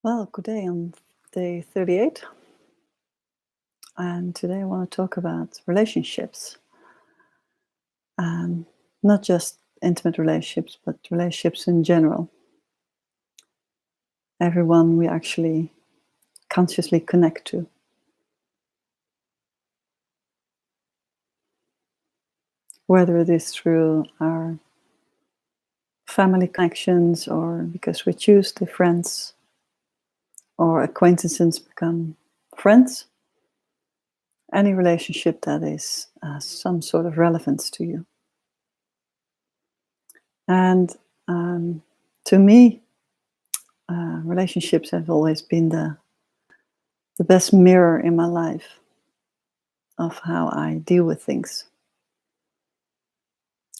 Well, good day on day 38. And today I want to talk about relationships. Um, Not just intimate relationships, but relationships in general. Everyone we actually consciously connect to. Whether it is through our family connections or because we choose the friends or acquaintances become friends. Any relationship that is some sort of relevance to you. And to me, relationships have always been the best mirror in my life of how I deal with things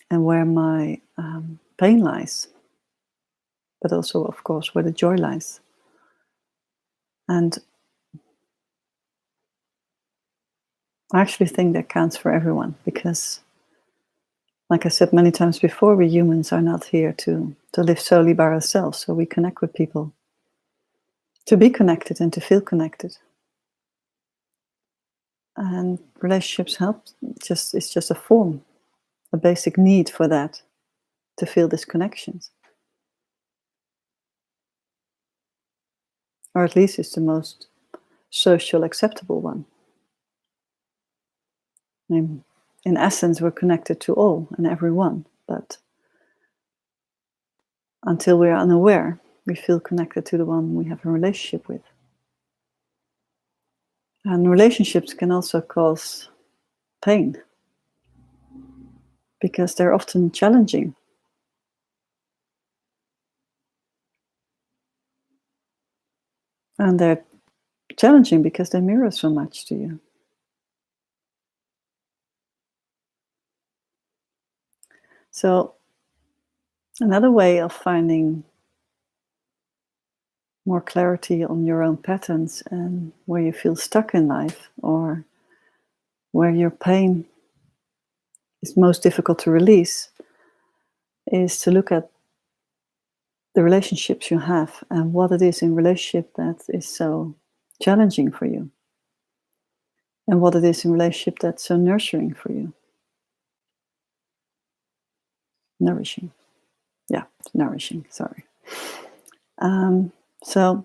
and where my pain lies, but also, of course, where the joy lies. And I actually think that counts for everyone because, like I said many times before, we humans are not here to live solely by ourselves. So we connect with people to be connected and to feel connected. And relationships help. It's just a form, a basic need for that, to feel these connections. Or at least it's the most social acceptable one. In essence, we're connected to all and everyone, but until we are unaware, we feel connected to the one we have a relationship with. And relationships can also cause pain because they're often challenging. And they're challenging because they mirror so much to you. So, another way of finding more clarity on your own patterns and where you feel stuck in life or where your pain is most difficult to release is to look at the relationships you have and what it is in relationship that is so challenging for you and what it is in relationship that's so nurturing for you. Nourishing. Yeah, nourishing, sorry. So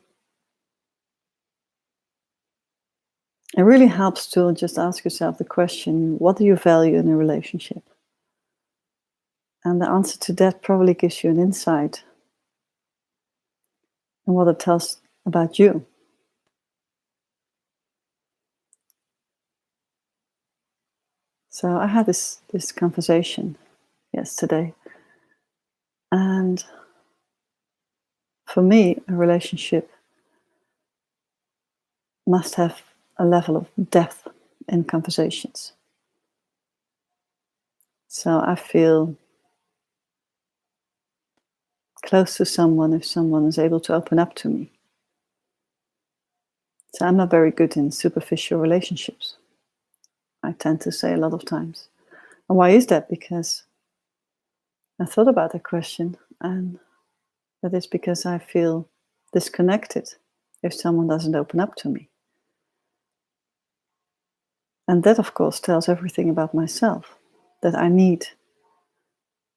it really helps to just ask yourself the question, what do you value in a relationship? And the answer to that probably gives you an insight in what it tells about you. So I had this conversation yesterday. And for me, a relationship must have a level of depth in conversations. So I feel close to someone if someone is able to open up to me. So I'm not very good in superficial relationships, I tend to say a lot of times. And why is that? Because I thought about that question, and that is because I feel disconnected if someone doesn't open up to me. And that, of course, tells everything about myself, that I need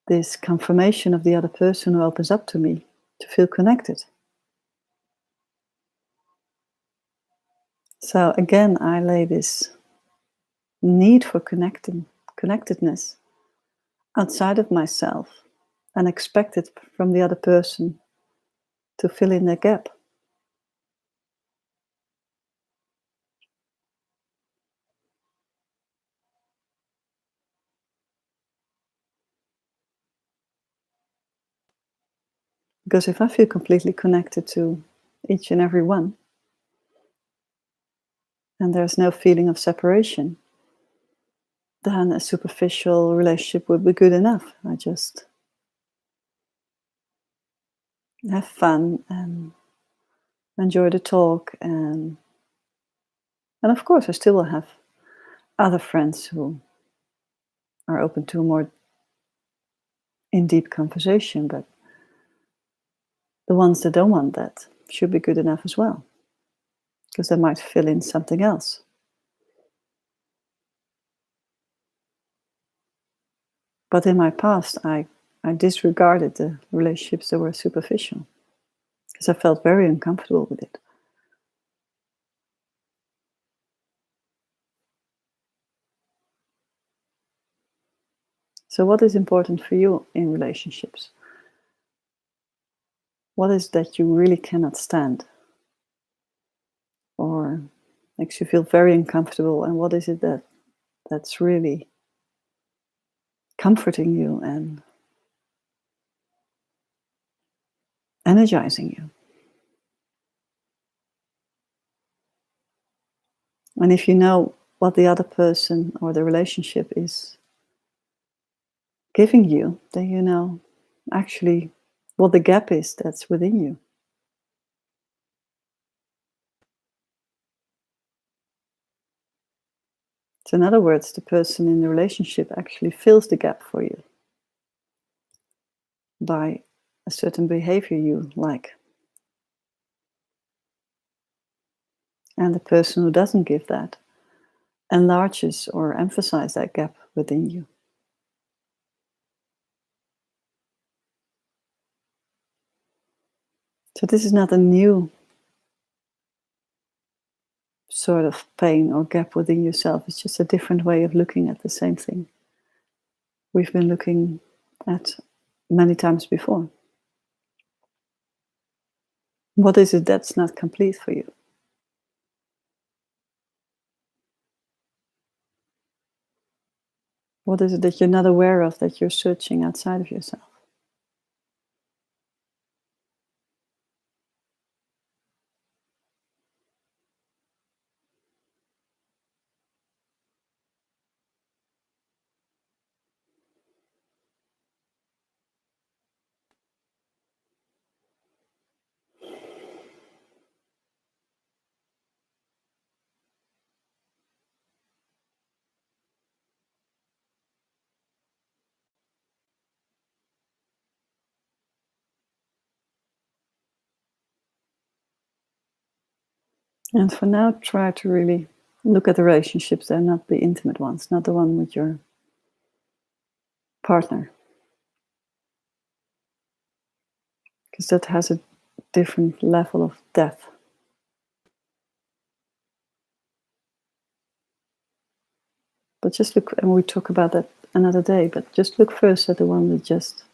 this confirmation of the other person who opens up to me to feel connected. So again, I lay this need for connectedness outside of myself and expect it from the other person to fill in the gap. Because if I feel completely connected to each and every one, and there's no feeling of separation, then a superficial relationship would be good enough. I just have fun and enjoy the talk, and of course I still will have other friends who are open to a more in deep conversation, but the ones that don't want that should be good enough as well, because they might fill in something else. But in my past, I disregarded the relationships that were superficial because I felt very uncomfortable with it. So what is important for you in relationships? What is that you really cannot stand or makes you feel very uncomfortable? And what is it that's really comforting you and energizing you? And if you know what the other person or the relationship is giving you, then you know actually what the gap is that's within you. So in other words, the person in the relationship actually fills the gap for you by a certain behavior you like. And the person who doesn't give that enlarges or emphasizes that gap within you. So this is not a new sort of pain or gap within yourself. It's just a different way of looking at the same thing we've been looking at many times before. What is it that's not complete for you? What is it that you're not aware of, that you're searching outside of yourself? And for now, try to really look at the relationships that are not the intimate ones, not the one with your partner. Because that has a different level of depth. But just look, and we talk about that another day, but just look first at the one that just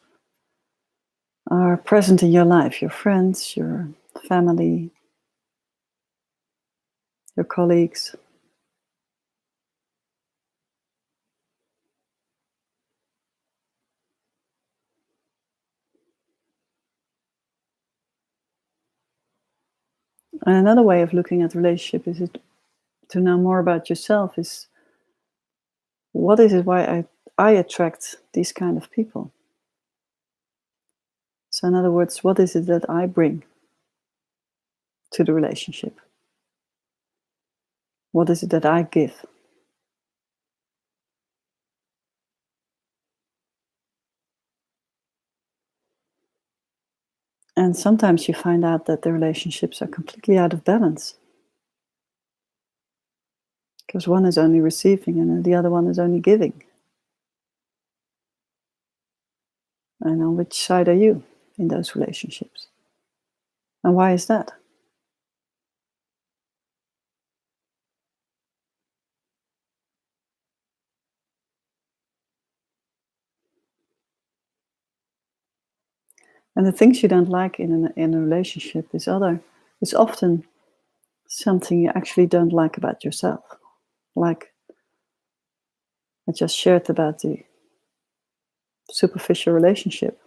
are present in your life, your friends, your family, your colleagues. And another way of looking at relationship is to know more about yourself is what is it why I attract these kind of people? So in other words, what is it that I bring to the relationship? What is it that I give? And sometimes you find out that the relationships are completely out of balance. Because one is only receiving and the other one is only giving. And on which side are you in those relationships? And why is that? And the things you don't like in a relationship is often something you actually don't like about yourself. Like I just shared about the superficial relationship.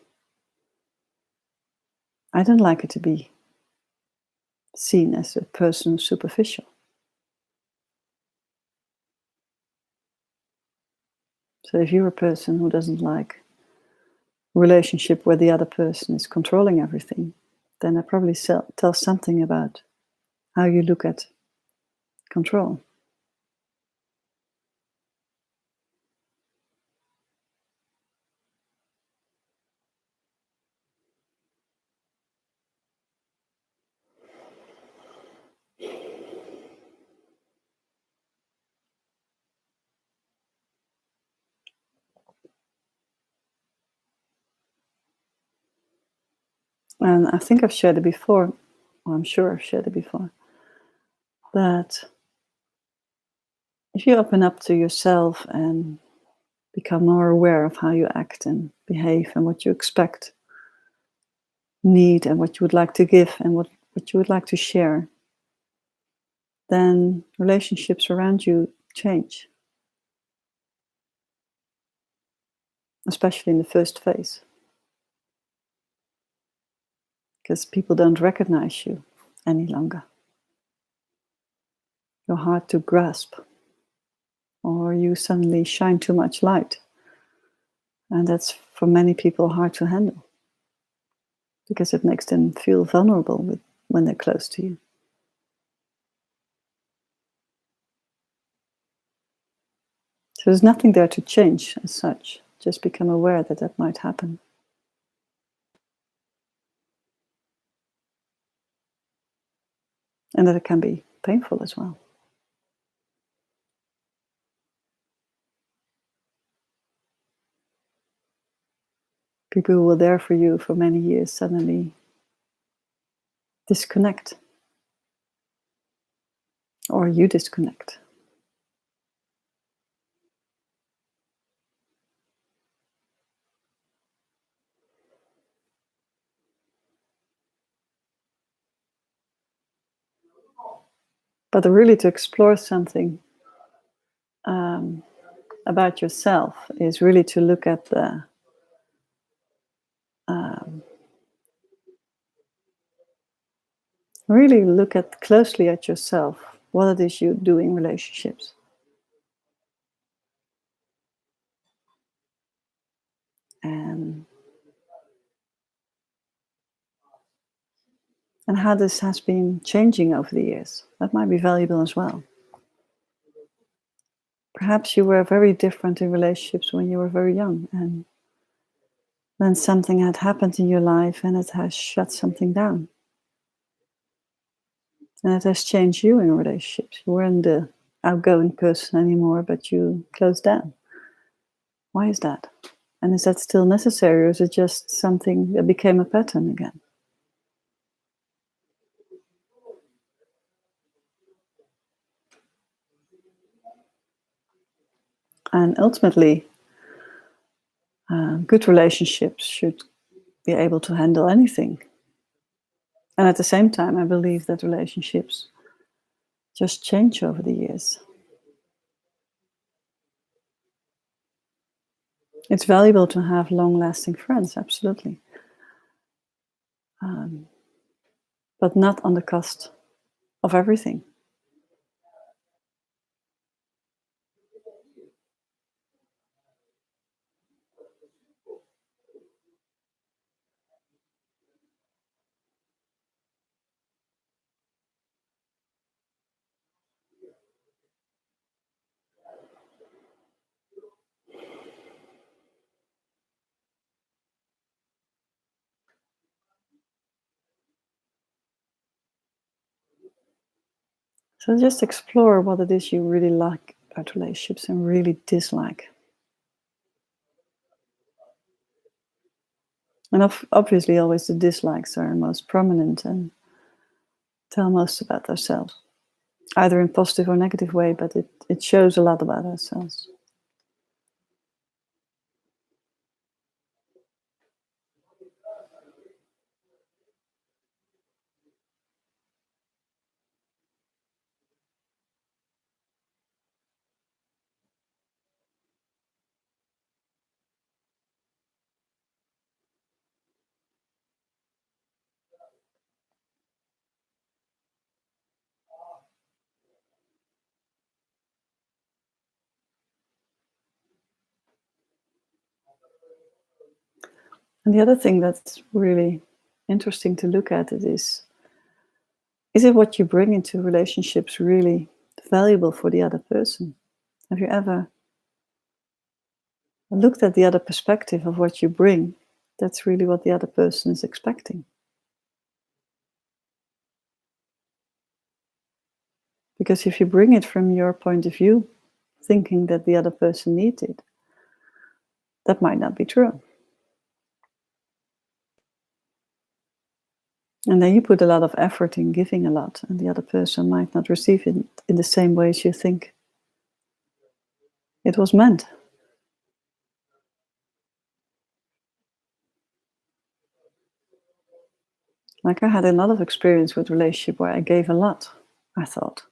I don't like it to be seen as a person who's superficial. So if you're a person who doesn't like a relationship where the other person is controlling everything, then that probably tells something about how you look at control. And I think I've shared it before, or I'm sure I've shared it before, that if you open up to yourself and become more aware of how you act and behave and what you expect, need, and what you would like to give and what you would like to share, then relationships around you change, especially in the first phase, because people don't recognize you any longer. You're hard to grasp, or you suddenly shine too much light. And that's for many people hard to handle, because it makes them feel vulnerable when they're close to you. So there's nothing there to change as such. Just become aware that that might happen. And that it can be painful as well. People who were there for you for many years suddenly disconnect. Or you disconnect. But really to explore something about yourself is really to look at the really look at closely at yourself, what it is you do in relationships. And how this has been changing over the years. That might be valuable as well. Perhaps you were very different in relationships when you were very young, and then something had happened in your life and it has shut something down. And it has changed you in relationships. You weren't the outgoing person anymore, but you closed down. Why is that? And is that still necessary, or is it just something that became a pattern again? And ultimately, good relationships should be able to handle anything. And at the same time, I believe that relationships just change over the years. It's valuable to have long-lasting friends, absolutely. But not on the cost of everything. So just explore what it is you really like about relationships and really dislike. And obviously, always the dislikes are most prominent and tell most about ourselves, either in positive or negative way, but it shows a lot about ourselves. And the other thing that's really interesting to look at it is it what you bring into relationships really valuable for the other person? Have you ever looked at the other perspective of what you bring? That's really what the other person is expecting. Because if you bring it from your point of view, thinking that the other person needs it, that might not be true. And then you put a lot of effort in giving a lot, and the other person might not receive it in the same way as you think it was meant. Like I had a lot of experience with relationship where I gave a lot, I thought.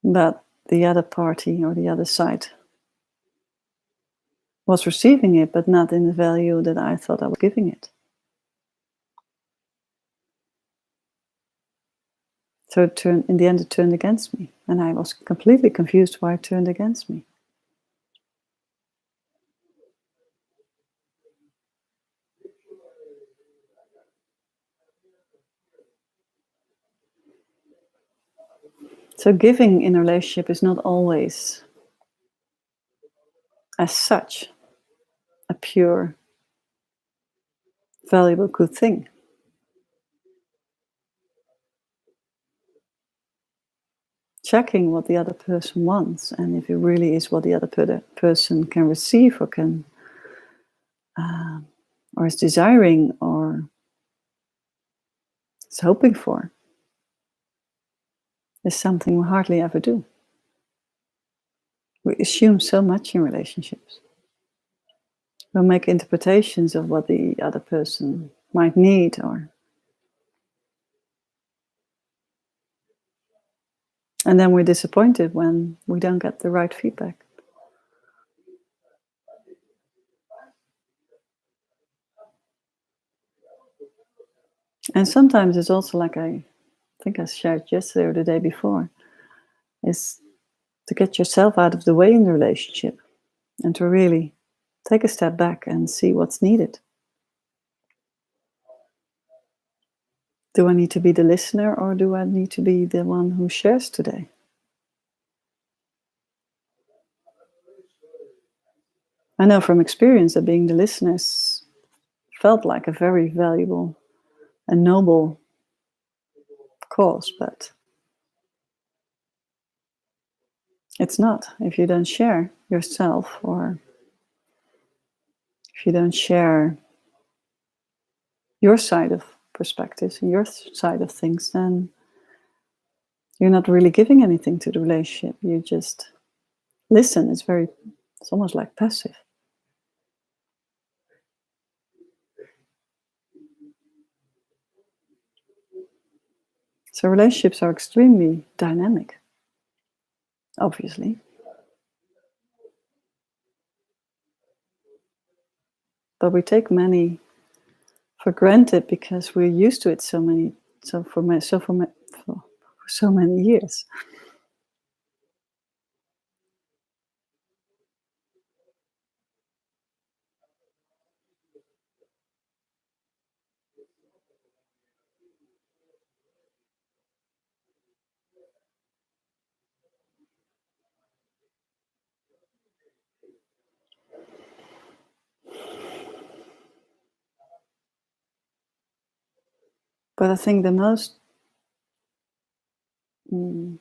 But the other party or the other side was receiving it, but not in the value that I thought I was giving it. So in the end, it turned against me. And I was completely confused why it turned against me. So giving in a relationship is not always, as such, a pure, valuable, good thing. Checking what the other person wants and if it really is what the other person can receive or can or is desiring or is hoping for is something we hardly ever do. We assume so much in relationships. We'll make interpretations of what the other person might need, and then we're disappointed when we don't get the right feedback. And sometimes it's also like I think I shared yesterday or the day before, is to get yourself out of the way in the relationship and to really take a step back and see what's needed. Do I need to be the listener or do I need to be the one who shares today? I know from experience that being the listeners felt like a very valuable and noble cause, but it's not if you don't share yourself or if you don't share your side of perspectives and your side of things, then you're not really giving anything to the relationship. You just listen. It's almost like passive. So relationships are extremely dynamic, obviously. But we take many for granted because we're used to it for so many years. But I think the most, how do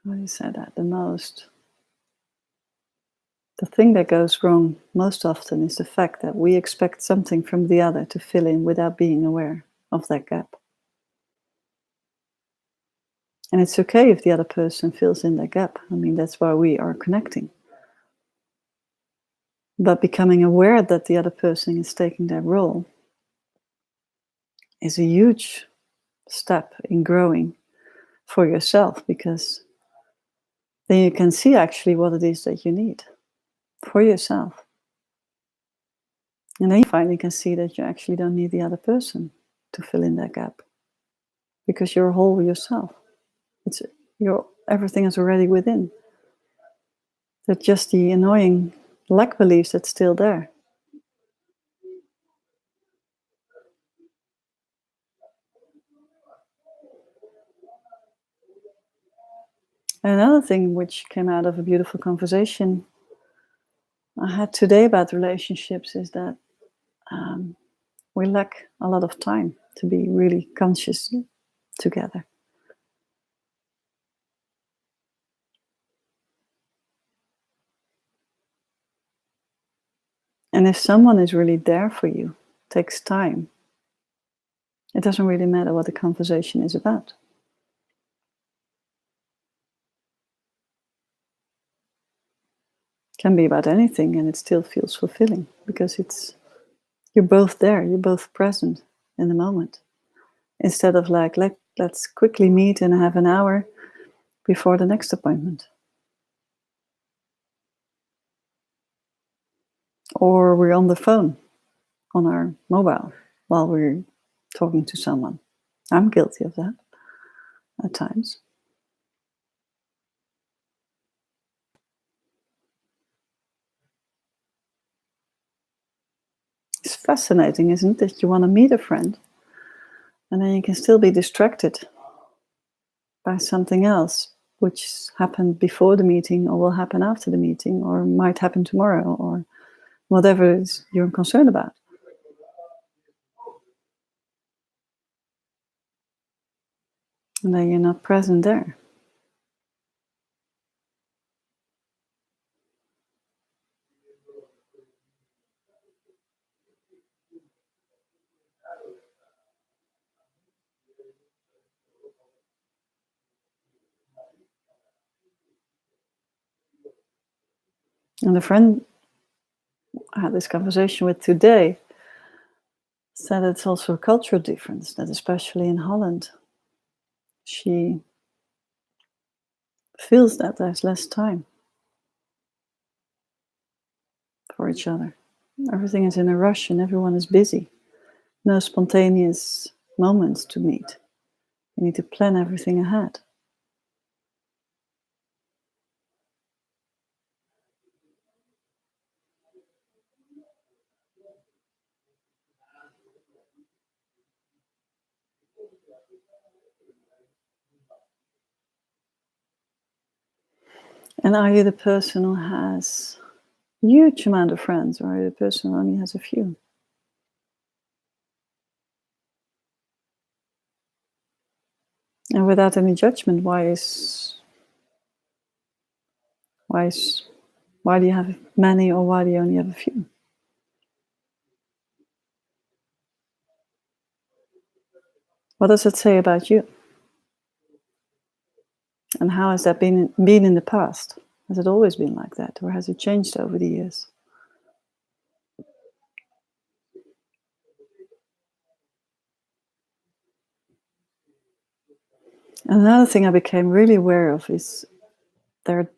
you say that? The thing that goes wrong most often is the fact that we expect something from the other to fill in without being aware of that gap. And it's okay if the other person fills in that gap. I mean, that's why we are connecting. But becoming aware that the other person is taking that role is a huge step in growing for yourself, because then you can see actually what it is that you need for yourself. And then you finally can see that you actually don't need the other person to fill in that gap because you're whole yourself. Everything is already within. That's just the annoying lack beliefs that's still there. And another thing which came out of a beautiful conversation I had today about relationships is that we lack a lot of time to be really conscious together. And if someone is really there for you, it takes time It doesn't really matter what the conversation is about. It can be about anything and it still feels fulfilling because you're both there, you're both present in the moment. Instead of like, let's quickly meet and have an hour before the next appointment. Or we're on the phone on our mobile while we're talking to someone. I'm guilty of that at times. It's fascinating, isn't it? You want to meet a friend and then you can still be distracted by something else, which happened before the meeting or will happen after the meeting or might happen tomorrow or whatever it is you're concerned about. And then you're not present there. And the friend I had this conversation with today said it's also a cultural difference, that especially in Holland, she feels that there's less time for each other. Everything is in a rush and everyone is busy. No spontaneous moments to meet. You need to plan everything ahead. And are you the person who has a huge amount of friends, or are you the person who only has a few? And without any judgment, why do you have many, or why do you only have a few? What does it say about you? And how has that been in the past? Has it always been like that, or has it changed over the years? Another thing I became really aware of is there are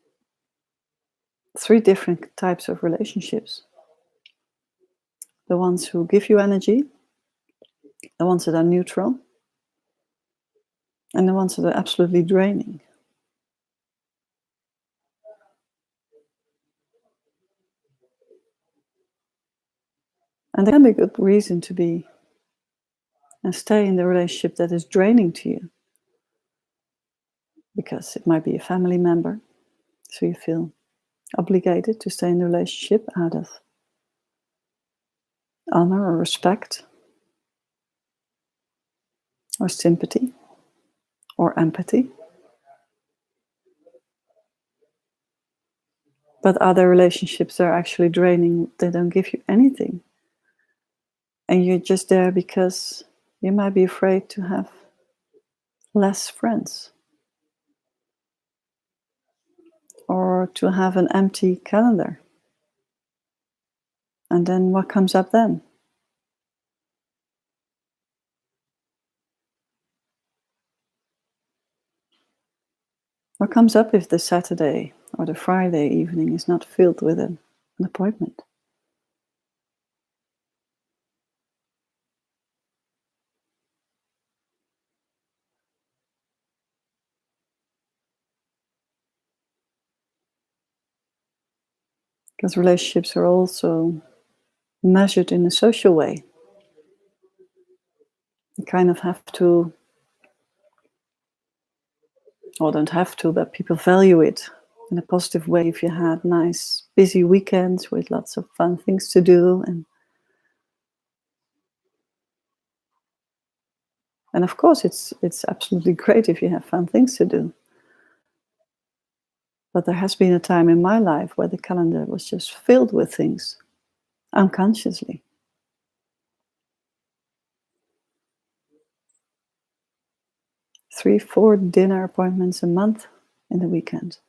3 different types of relationships. The ones who give you energy, the ones that are neutral, and the ones that are absolutely draining. And there can be a good reason to be and stay in the relationship that is draining to you. Because it might be a family member, so you feel obligated to stay in the relationship out of honor or respect or sympathy or empathy. But other relationships are actually draining. They don't give you anything. And you're just there because you might be afraid to have less friends or to have an empty calendar. And then what comes up then? What comes up if the Saturday or the Friday evening is not filled with an appointment? Because relationships are also measured in a social way. You kind of have to, or don't have to, but people value it in a positive way if you had nice, busy weekends with lots of fun things to do. And of course, it's absolutely great if you have fun things to do. But there has been a time in my life where the calendar was just filled with things, unconsciously. 3-4 dinner appointments a month in the weekend.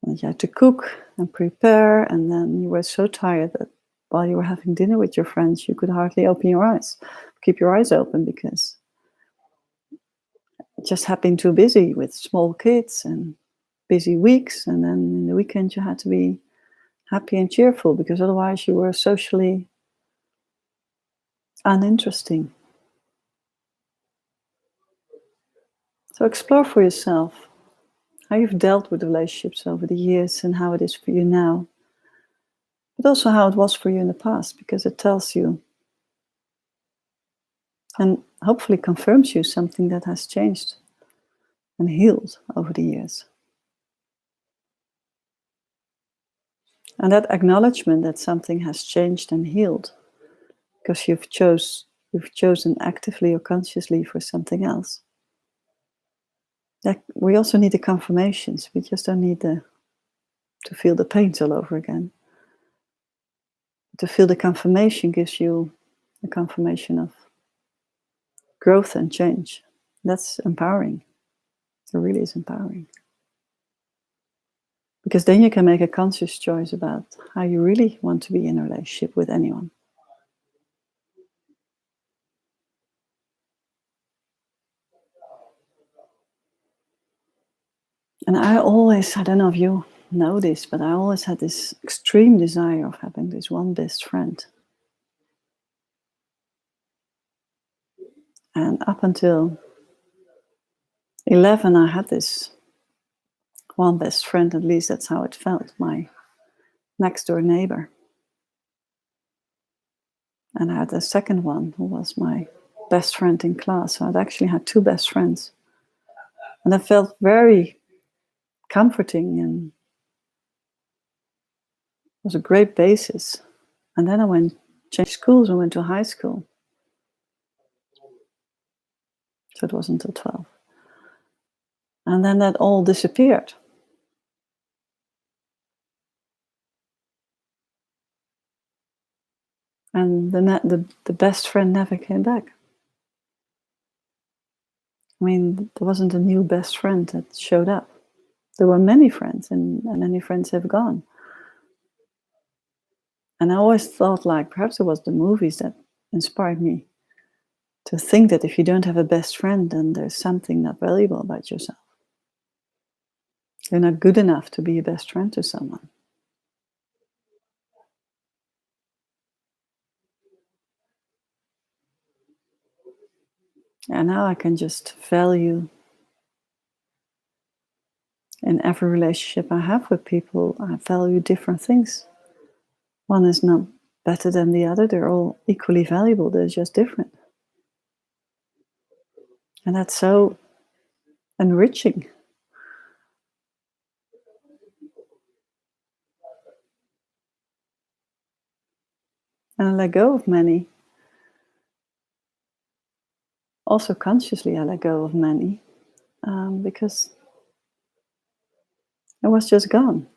And you had to cook and prepare, and then you were so tired that while you were having dinner with your friends, you could hardly open your eyes, keep your eyes open, because it just had been too busy with small kids and busy weeks. And then in the weekend, you had to be happy and cheerful, because otherwise you were socially uninteresting. So explore for yourself how you've dealt with relationships over the years and how it is for you now, but also how it was for you in the past, because it tells you and hopefully confirms you something that has changed and healed over the years. And that acknowledgement that something has changed and healed because you've chosen actively or consciously for something else. That we also need the confirmations. We just don't need to feel the pains all over again. To feel the confirmation gives you the confirmation of growth and change. That's empowering. It really is empowering. Because then you can make a conscious choice about how you really want to be in a relationship with anyone. And I don't know if you know this, but I always had this extreme desire of having this one best friend. And up until 11, I had this one best friend, at least that's how it felt, my next door neighbor. And I had a second one who was my best friend in class. So I'd actually had two best friends. And that felt very comforting and was a great basis. And then I changed schools and went to high school. So it wasn't until 12. And then that all disappeared. And the best friend never came back. I mean, there wasn't a new best friend that showed up. There were many friends, and many friends have gone. And I always thought, like, perhaps it was the movies that inspired me to think that if you don't have a best friend, then there's something not valuable about yourself. You're not good enough to be a best friend to someone. And now I can just value in every relationship I have with people, I value different things. One is not better than the other. They're all equally valuable. They're just different. And that's so enriching. And I let go of many. Also consciously, I let go of many because it was just gone.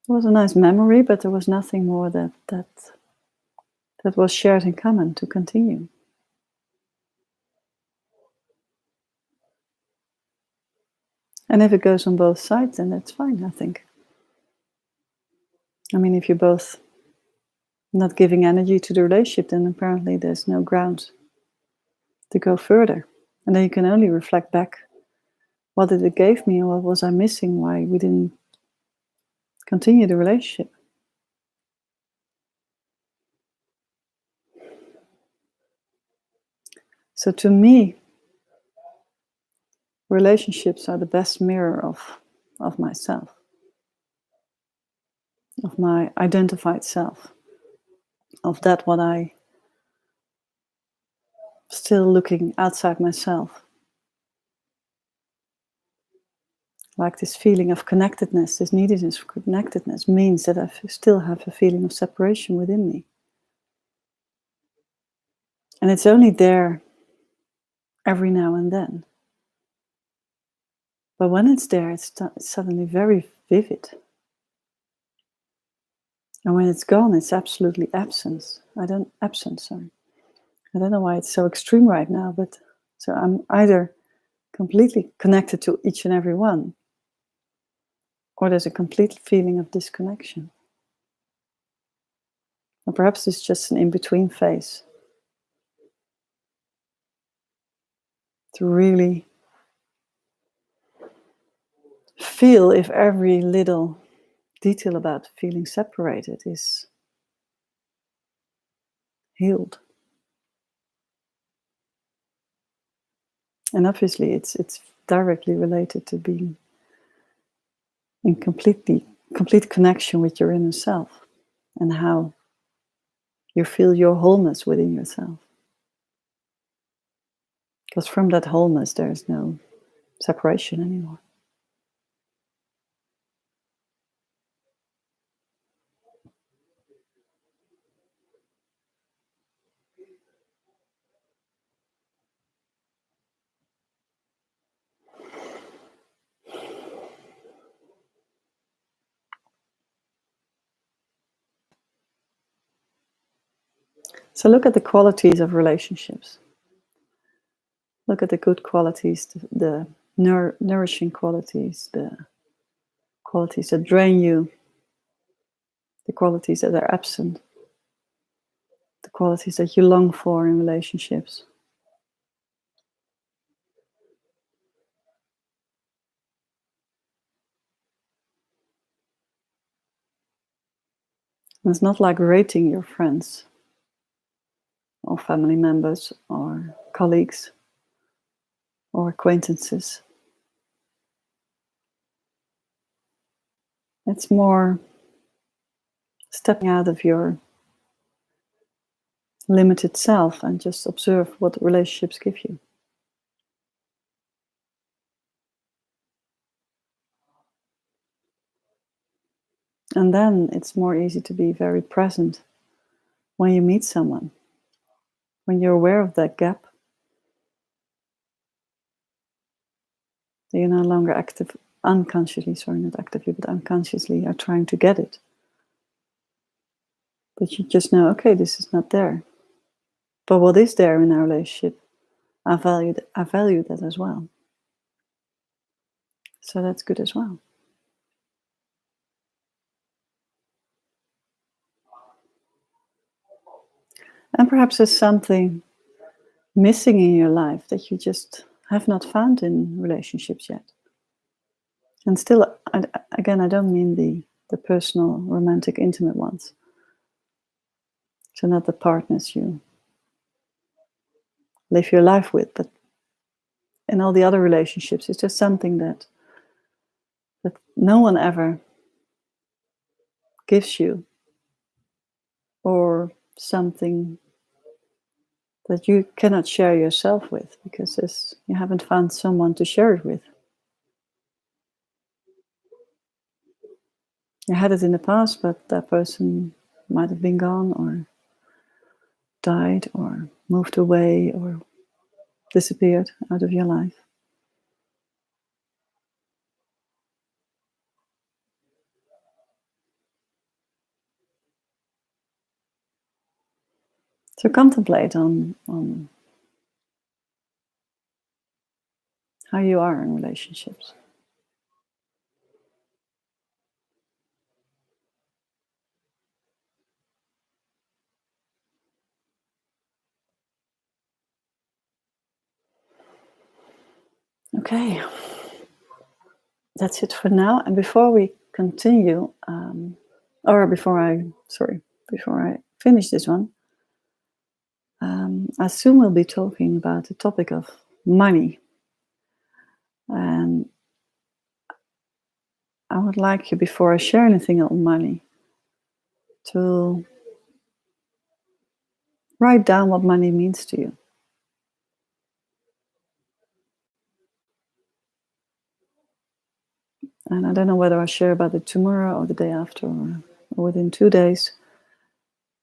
It was a nice memory, but there was nothing more that was shared in common to continue. And if it goes on both sides, then that's fine, I think. I mean, if you're both not giving energy to the relationship, then apparently there's no ground to go further. And then you can only reflect back, what did it give me, or what was I missing, why we didn't continue the relationship. So to me, relationships are the best mirror of myself, of my identified self, of that what I still looking outside myself. Like this feeling of connectedness, this neediness for connectedness means that I still have a feeling of separation within me. And it's only there every now and then. But when it's there, it's suddenly very vivid. And when it's gone, it's absolutely absent. I don't know why it's so extreme right now, but so I'm either completely connected to each and every one, or there's a complete feeling of disconnection. Or perhaps it's just an in-between phase. To really feel if every little detail about feeling separated is healed. And obviously it's directly related to being in complete connection with your inner self and how you feel your wholeness within yourself. Because from that wholeness there is no separation anymore. So look at the qualities of relationships. Look at the good qualities, the nourishing qualities, the qualities that drain you, the qualities that are absent, the qualities that you long for in relationships. And it's not like rating your friends or family members or colleagues or acquaintances. It's more stepping out of your limited self and just observe what relationships give you. And then it's more easy to be very present when you meet someone, when you're aware of that gap, that you're no longer not actively, but unconsciously are trying to get it. But you just know, okay, this is not there. But what is there in our relationship, I value that as well. So that's good as well. And perhaps there's something missing in your life that you just have not found in relationships yet. And still, again, I don't mean the personal, romantic, intimate ones. So not the partners you live your life with, but in all the other relationships, it's just something that no one ever gives you, or something that you cannot share yourself with because you haven't found someone to share it with. You had it in the past, but that person might have been gone or died or moved away or disappeared out of your life. So contemplate on how you are in relationships. Okay, that's it for now. And before we continue, before I finish this one, I soon will be talking about the topic of money. And I would like you, before I share anything on money, to write down what money means to you. And I don't know whether I'll share about it tomorrow or the day after or within 2 days.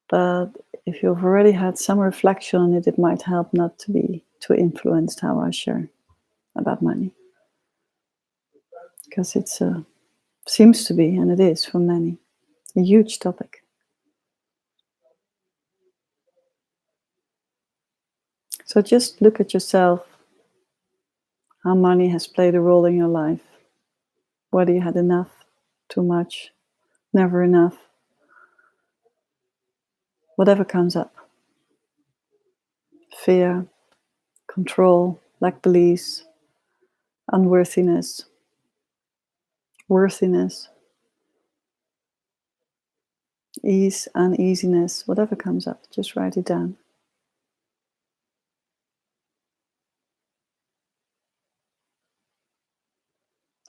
But if you've already had some reflection on it, it might help not to be too influenced how I share about money. Because it seems to be, and it is for many, a huge topic. So just look at yourself, how money has played a role in your life, whether you had enough, too much, never enough, whatever comes up. Fear, control, lack beliefs, unworthiness, worthiness, ease, uneasiness, whatever comes up, just write it down.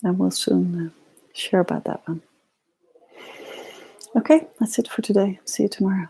And we'll soon share about that one. Okay, that's it for today. See you tomorrow.